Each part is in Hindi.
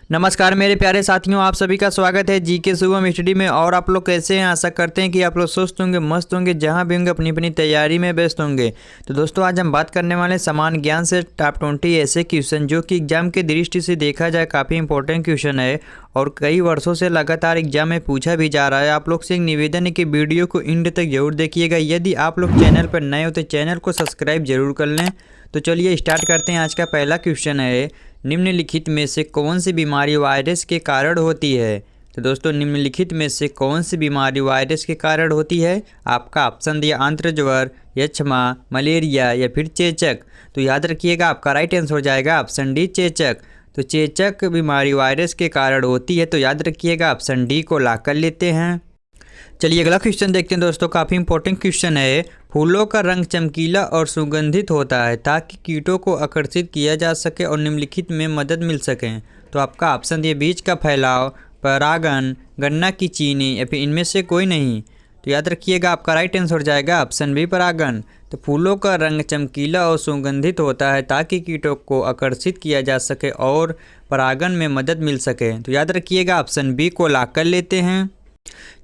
नमस्कार मेरे प्यारे साथियों, आप सभी का स्वागत है जीके शुभम स्टडी में। और आप लोग कैसे हैं? आशा करते हैं कि आप लोग स्वस्थ होंगे, मस्त होंगे, जहां भी होंगे अपनी अपनी तैयारी में व्यस्त होंगे। तो दोस्तों, आज हम बात करने वाले समान ज्ञान से टॉप 20 ऐसे क्वेश्चन जो कि एग्जाम की दृष्टि से देखा जाए काफ़ी इंपॉर्टेंट क्वेश्चन है और कई वर्षों से लगातार एग्जाम में पूछा भी जा रहा है। आप लोग से एक निवेदन है कि वीडियो को एंड तक जरूर देखिएगा। यदि आप लोग चैनल पर नए हो तो चैनल को सब्सक्राइब जरूर कर लें। तो चलिए स्टार्ट करते हैं। आज का पहला क्वेश्चन है, निम्नलिखित में से कौन सी बीमारी वायरस के कारण होती है? तो दोस्तों, निम्नलिखित में से कौन सी बीमारी वायरस के कारण होती है? आपका ऑप्शन दिया आंत्र ज्वर, यक्ष्मा, मलेरिया या फिर चेचक। तो याद रखिएगा, आपका राइट आंसर हो जाएगा ऑप्शन डी, चेचक। तो चेचक बीमारी वायरस के कारण होती है, तो याद रखिएगा ऑप्शन डी को लॉक कर लेते हैं। चलिए अगला क्वेश्चन देखते हैं दोस्तों। काफ़ी इंपॉर्टेंट क्वेश्चन है, फूलों का रंग चमकीला और सुगंधित होता है ताकि कीटों को आकर्षित किया जा सके और निम्नलिखित में मदद मिल सके। तो आपका ऑप्शन दिए बीज का फैलाव, परागण, गन्ना की चीनी या फिर इनमें से कोई नहीं। तो याद रखिएगा, आपका राइट आंसर हो जाएगा ऑप्शन बी, परागण। तो फूलों का रंग चमकीला और सुगंधित होता है ताकि कीटों को आकर्षित किया जा सके और परागण में मदद मिल सके। तो याद रखिएगा ऑप्शन बी को लॉक कर लेते हैं।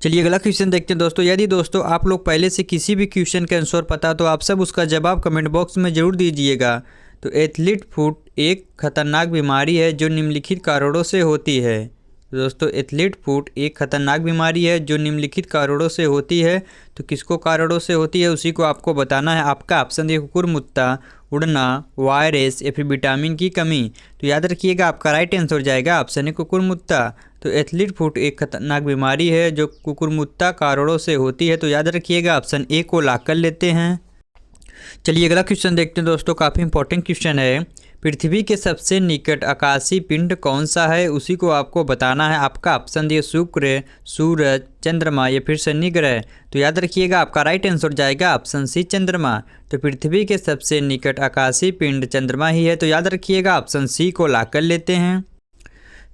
चलिए अगला क्वेश्चन देखते हैं दोस्तों। यदि दोस्तों आप लोग पहले से किसी भी क्वेश्चन का आंसर पता तो आप सब उसका जवाब कमेंट बॉक्स में जरूर दीजिएगा। तो एथलीट फुट एक खतरनाक बीमारी है जो निम्नलिखित कारणों से होती है। तो दोस्तों, एथलीट फुट एक खतरनाक बीमारी है जो निम्नलिखित कारणों से होती है। तो किसको कारणों से होती है उसी को आपको बताना है। आपका ऑप्शन दिए कुकुरमुत्ता, उड़ना, वायरस या फिर विटामिन की कमी। तो याद रखिएगा, आपका राइट आंसर हो जाएगा ऑप्शन है कुकुरमुत्ता। तो एथलीट फुट एक खतरनाक बीमारी है जो कुकुरमुत्ता कारणों से होती है। तो याद रखिएगा ऑप्शन ए को लॉक कर लेते हैं। चलिए अगला क्वेश्चन देखते हैं दोस्तों। काफ़ी इंपॉर्टेंट क्वेश्चन है, पृथ्वी के सबसे निकट आकाशीय पिंड कौन सा है उसी को आपको बताना है। आपका ऑप्शन दिए शुक्र, सूरज, चंद्रमा या फिर शनि ग्रह। तो याद रखिएगा, आपका राइट आंसर जाएगा ऑप्शन सी, चंद्रमा। तो पृथ्वी के सबसे निकट आकाशीय पिंड चंद्रमा ही है। तो याद रखिएगा ऑप्शन सी को लॉक कर लेते हैं।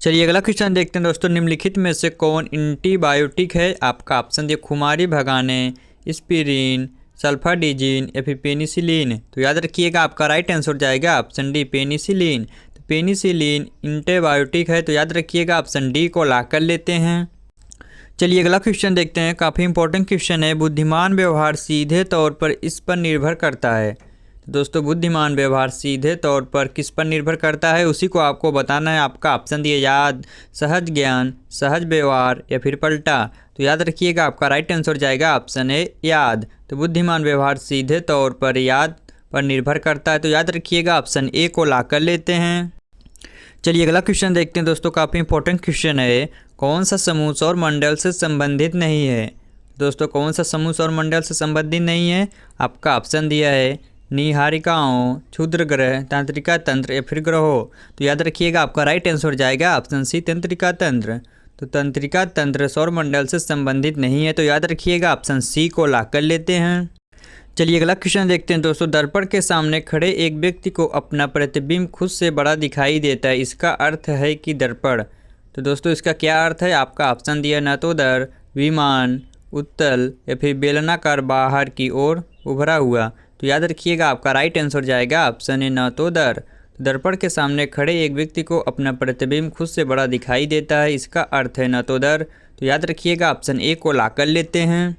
चलिए अगला क्वेश्चन देखते हैं दोस्तों। निम्नलिखित में से कौन एंटीबायोटिक है? आपका ऑप्शन दिए खुमारी भगाने, एस्पिरिन, सल्फाडिजिन या फिर पेनिसिलिन। तो याद रखिएगा, आपका राइट आंसर जाएगा ऑप्शन डी, पेनिसिलिन। तो पेनिसिलिन एंटीबायोटिक है। तो याद रखिएगा ऑप्शन डी को लॉक कर लेते हैं। चलिए अगला क्वेश्चन देखते हैं। काफ़ी इंपॉर्टेंट क्वेश्चन है, बुद्धिमान व्यवहार सीधे तौर पर इस पर निर्भर करता है। तो दोस्तों, बुद्धिमान व्यवहार सीधे तौर पर किस पर निर्भर करता है उसी को आपको बताना है। आपका ऑप्शन दिए याद, सहज ज्ञान, सहज व्यवहार या फिर पलटा। तो याद रखिएगा, आपका राइट आंसर जाएगा ऑप्शन ए, याद। तो बुद्धिमान व्यवहार सीधे तौर पर याद पर निर्भर करता है। तो याद रखिएगा ऑप्शन ए को लॉक कर लेते हैं। चलिए अगला क्वेश्चन देखते हैं दोस्तों। काफ़ी इंपॉर्टेंट क्वेश्चन है, कौन सा समूह सौर मंडल से संबंधित नहीं है? दोस्तों, कौन सा समूह सौर मंडल से संबंधित नहीं है? आपका ऑप्शन दिया है नीहारिकाओं, क्षुद्र ग्रह, तंत्रिका तंत्र या फिर ग्रहों। तो याद रखिएगा, आपका राइट आंसर जाएगा ऑप्शन सी, तंत्रिका तंत्र। तो तंत्रिका तंत्र सौर मंडल से संबंधित नहीं है। तो याद रखिएगा ऑप्शन सी को लॉक कर लेते हैं। चलिए अगला क्वेश्चन देखते हैं दोस्तों। दर्पण के सामने खड़े एक व्यक्ति को अपना प्रतिबिंब खुद से बड़ा दिखाई देता है, इसका अर्थ है कि दर्पण। तो दोस्तों, इसका क्या अर्थ है? आपका ऑप्शन दिया नतोदर, विमान, उत्तल या फिर बेलनाकार बाहर की ओर उभरा हुआ। तो याद रखिएगा, आपका राइट आंसर जाएगा ऑप्शन ए, नतोदर। दर्पण के सामने खड़े एक व्यक्ति को अपना प्रतिबिंब खुद से बड़ा दिखाई देता है, इसका अर्थ है नतोदर। तो याद रखिएगा, ऑप्शन ए को लॉक कर लेते हैं।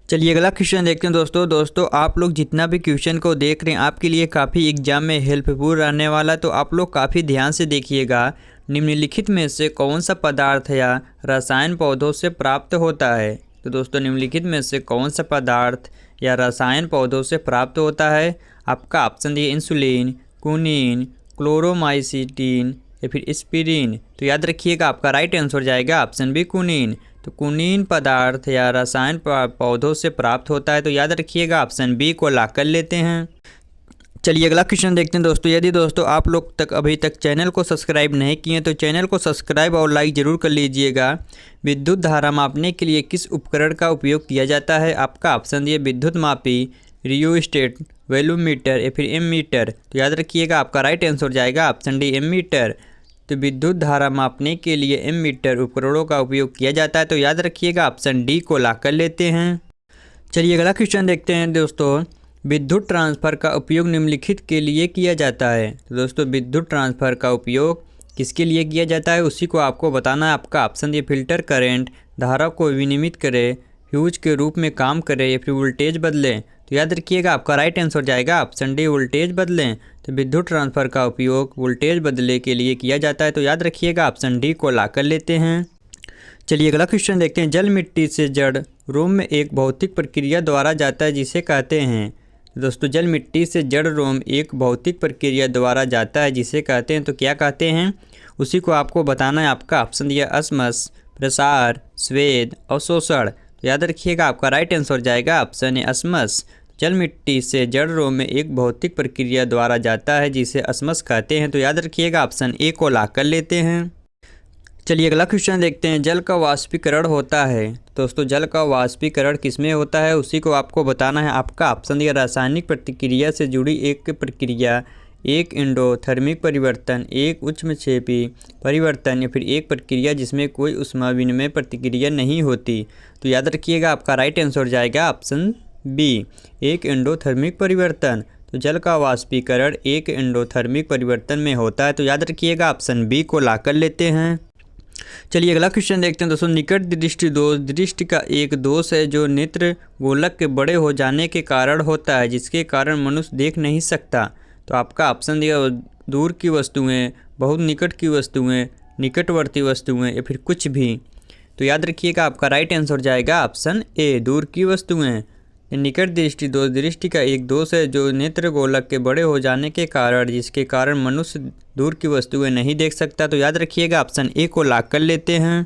चलिए अगला क्वेश्चन देखते हैं दोस्तों। आप लोग जितना भी क्वेश्चन को देख रहे हैं आपके लिए काफ़ी एग्जाम में हेल्पफुल रहने वाला, तो आप लोग काफ़ी ध्यान से देखिएगा। निम्नलिखित में से कौन सा पदार्थ या रसायन पौधों से प्राप्त होता है? तो दोस्तों, निम्नलिखित में से कौन सा पदार्थ या रसायन पौधों से प्राप्त होता है? आपका ऑप्शन दिए इंसुलिन, कुनिन, क्लोरोमाइसिटिन या फिर एस्पिरिन। तो याद रखिएगा, आपका राइट आंसर जाएगा ऑप्शन बी, कुनिन। तो कुनिन पदार्थ या रसायन पौधों से प्राप्त होता है। तो याद रखिएगा, ऑप्शन बी को लॉक कर लेते हैं। चलिए अगला क्वेश्चन देखते हैं दोस्तों। यदि दोस्तों आप लोग अभी तक चैनल को सब्सक्राइब नहीं किए तो चैनल को सब्सक्राइब और लाइक ज़रूर कर लीजिएगा। विद्युत धारा मापने के लिए किस उपकरण का उपयोग किया जाता है? आपका ऑप्शन दिए विद्युत मापी, रियोस्टेट, वैल्यूमीटर या फिर एमीटर। तो याद रखिएगा, आपका राइट आंसर जाएगा ऑप्शन डी, एमीटर। तो विद्युत धारा मापने के लिए एमीटर उपकरणों का उपयोग किया जाता है। तो याद रखिएगा, ऑप्शन डी को लॉक कर लेते हैं। चलिए अगला क्वेश्चन देखते हैं दोस्तों। विद्युत ट्रांसफ़र का उपयोग निम्नलिखित के लिए किया जाता है। तो दोस्तों, विद्युत ट्रांसफ़र का उपयोग किसके लिए किया जाता है उसी को आपको बताना है। आपका ऑप्शन ये फिल्टर करंट, धारा को विनियमित करे, फ्यूज के रूप में काम करे या फिर वोल्टेज बदलें। तो याद रखिएगा आपका राइट आंसर हो जाएगा ऑप्शन डी, वोल्टेज बदलें। तो विद्युत ट्रांसफर का उपयोग वोल्टेज बदले के लिए किया जाता है। तो याद रखिएगा ऑप्शन डी को ला कर लेते हैं। चलिए अगला क्वेश्चन देखते हैं। जल मिट्टी से जड़ रोम में एक भौतिक प्रक्रिया द्वारा जाता है जिसे कहते हैं। दोस्तों जल मिट्टी से जड़ रोम एक भौतिक प्रक्रिया द्वारा जाता है जिसे कहते हैं। तो क्या कहते हैं उसी को आपको बताना है। आपका ऑप्शन दिया अस्मस, प्रसार, स्वेद, अवशोषण। तो याद रखिएगा आपका राइट आंसर जाएगा ऑप्शन ए अस्मस। जल मिट्टी से जड़ रोम में एक भौतिक प्रक्रिया द्वारा जाता है जिसे अस्मस कहते हैं। तो याद रखिएगा ऑप्शन ए को ला कर लेते हैं। चलिए अगला क्वेश्चन देखते हैं। जल का वाष्पीकरण होता है। दोस्तों जल का वाष्पीकरण किसमें होता है उसी को आपको बताना है। आपका ऑप्शन दिया रासायनिक प्रतिक्रिया से जुड़ी एक प्रक्रिया, एक एंडोथर्मिक परिवर्तन, एक उष्मक्षेपी परिवर्तन या फिर एक प्रक्रिया जिसमें कोई ऊष्मा विनिमय प्रतिक्रिया नहीं होती। तो याद रखिएगा आपका राइट आंसर जाएगा ऑप्शन बी, एक एंडोथर्मिक परिवर्तन। तो जल का वाष्पीकरण एक एंडोथर्मिक परिवर्तन में होता है। तो याद रखिएगा ऑप्शन बी को ला कर लेते हैं। चलिए अगला क्वेश्चन देखते हैं। दोस्तों निकट दृष्टि दोष दृष्टि का एक दोष है जो नेत्र गोलक के बड़े हो जाने के कारण होता है जिसके कारण मनुष्य देख नहीं सकता। तो आपका ऑप्शन दिया दूर की वस्तुएं, बहुत निकट की वस्तुएं, निकटवर्ती वस्तुएं या फिर कुछ भी। तो याद रखिएगा आपका राइट आंसर जाएगा ऑप्शन ए, दूर की वस्तुएं। निकट दृष्टि दोष दृष्टि का एक दोष है जो नेत्र गोलक के बड़े हो जाने के कारण जिसके कारण मनुष्य दूर की वस्तुएं नहीं देख सकता। तो याद रखिएगा ऑप्शन ए को ला कर लेते हैं।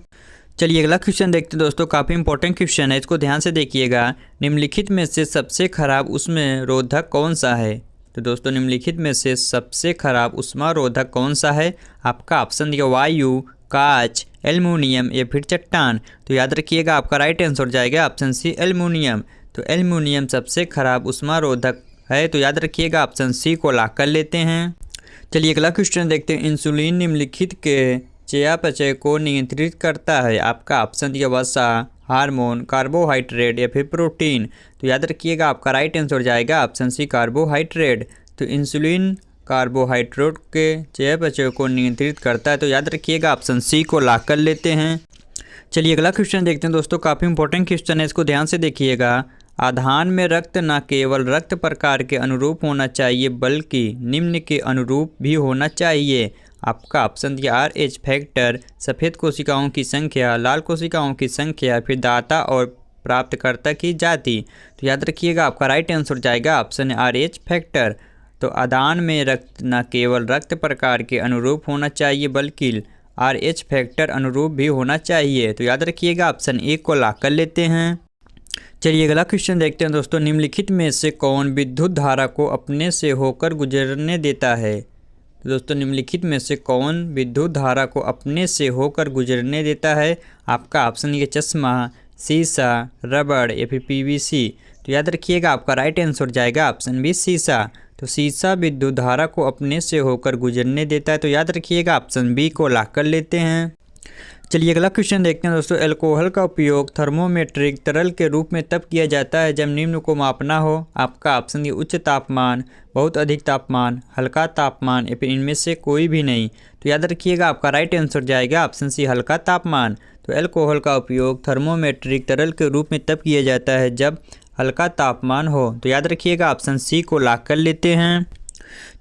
चलिए अगला क्वेश्चन देखते हैं। दोस्तों काफ़ी इंपॉर्टेंट क्वेश्चन है, इसको ध्यान से देखिएगा। निम्नलिखित में से सबसे खराब ऊष्मा रोधक कौन सा है। तो दोस्तों निम्नलिखित में से सबसे खराब ऊष्मा रोधक कौन सा है। आपका ऑप्शन दिया वायु, कांच, एल्युमिनियम या फिर चट्टान। तो याद रखिएगा आपका राइट आंसर जाएगा ऑप्शन सी, एल्युमिनियम। तो एल्युमिनियम सबसे खराब ऊष्मा रोधक है। तो याद रखिएगा ऑप्शन सी को ला कर लेते हैं। चलिए अगला क्वेश्चन देखते हैं। इंसुलिन निम्नलिखित के चयापचय को नियंत्रित करता है। आपका ऑप्शन दिया वसा, हार्मोन, कार्बोहाइड्रेट या फिर प्रोटीन। तो याद रखिएगा आपका राइट आंसर जाएगा ऑप्शन सी, कार्बोहाइड्रेट। तो इंसुलिन कार्बोहाइड्रेट के चयापचय को नियंत्रित करता है। तो याद रखिएगा ऑप्शन सी को ला कर लेते हैं। चलिए अगला क्वेश्चन देखते हैं। दोस्तों काफ़ी इंपॉर्टेंट क्वेश्चन है, इसको ध्यान से देखिएगा। आधान में रक्त न केवल रक्त प्रकार के अनुरूप होना चाहिए बल्कि निम्न के अनुरूप भी होना चाहिए। आपका ऑप्शन दिया RH फैक्टर, सफ़ेद कोशिकाओं की संख्या, लाल कोशिकाओं की संख्या, फिर दाता और प्राप्तकर्ता की जाति। तो याद रखिएगा आपका राइट आंसर जाएगा ऑप्शन RH फैक्टर। तो आधान में रक्त न केवल रक्त प्रकार के अनुरूप होना चाहिए बल्कि RH फैक्टर अनुरूप भी होना चाहिए। तो याद रखिएगा ऑप्शन ए को ला कर लेते हैं। चलिए अगला क्वेश्चन देखते हैं। दोस्तों निम्नलिखित में से कौन विद्युत धारा को अपने से होकर गुजरने देता है। तो दोस्तों निम्नलिखित में से कौन विद्युत धारा को अपने से होकर गुजरने देता है। आपका ऑप्शन ये चश्मा, शीशा, रबड़ या फिर PVC। तो याद रखिएगा आपका राइट आंसर जाएगा ऑप्शन बी, शीशा। तो शीशा विद्युत धारा को अपने से होकर गुजरने देता है। तो याद रखिएगा ऑप्शन बी को ला कर लेते हैं। चलिए अगला क्वेश्चन देखते हैं। दोस्तों अल्कोहल का उपयोग थर्मोमेट्रिक तरल के रूप में तब किया जाता है जब निम्न को मापना हो। आपका ऑप्शन ये उच्च तापमान, बहुत अधिक तापमान, हल्का तापमान या फिर इनमें से कोई भी नहीं। तो याद रखिएगा आपका राइट आंसर जाएगा ऑप्शन सी, हल्का तापमान। तो अल्कोहल का उपयोग थर्मोमेट्रिक तरल के रूप में तब किया जाता है जब हल्का तापमान हो। तो याद रखिएगा ऑप्शन सी को ला कर लेते हैं।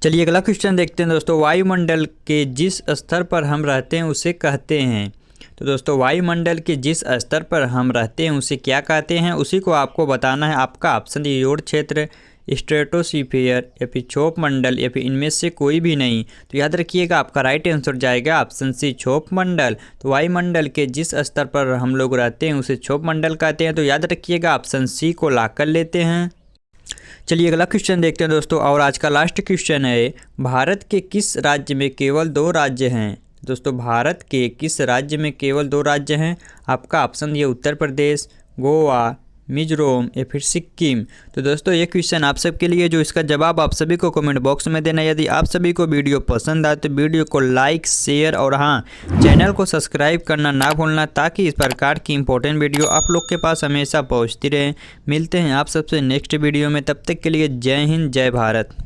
चलिए अगला क्वेश्चन देखते हैं। दोस्तों वायुमंडल के जिस स्तर पर हम रहते हैं उसे कहते हैं। तो दोस्तों वायुमंडल के जिस स्तर पर हम रहते हैं उसे क्या कहते हैं उसी को आपको बताना है। आपका ऑप्शन योर क्षेत्र, स्ट्रेटोस्फीयर या फिर क्षोभ मंडल या फिर इनमें से कोई भी नहीं। तो याद रखिएगा आपका राइट आंसर जाएगा ऑप्शन सी, क्षोभ मंडल। तो वायुमंडल के जिस स्तर पर हम लोग रहते हैं उसे क्षोभ मंडल कहते हैं। तो याद रखिएगा ऑप्शन सी को ला कर लेते हैं। चलिए अगला क्वेश्चन देखते हैं दोस्तों, और आज का लास्ट क्वेश्चन है। भारत के किस राज्य में केवल 2 राज्य हैं। दोस्तों भारत के किस राज्य में केवल 2 राज्य हैं। आपका ऑप्शन ये उत्तर प्रदेश, गोवा, मिजोरम या फिर सिक्किम। तो दोस्तों ये क्वेश्चन आप सबके लिए, जो इसका जवाब आप सभी को कमेंट बॉक्स में देना। यदि आप सभी को वीडियो पसंद आए तो वीडियो को लाइक, शेयर और हाँ चैनल को सब्सक्राइब करना ना भूलना, ताकि इस प्रकार की इंपॉर्टेंट वीडियो आप लोग के पास हमेशा पहुँचती रहे। मिलते हैं आप सबसे नेक्स्ट वीडियो में, तब तक के लिए जय हिंद, जय भारत।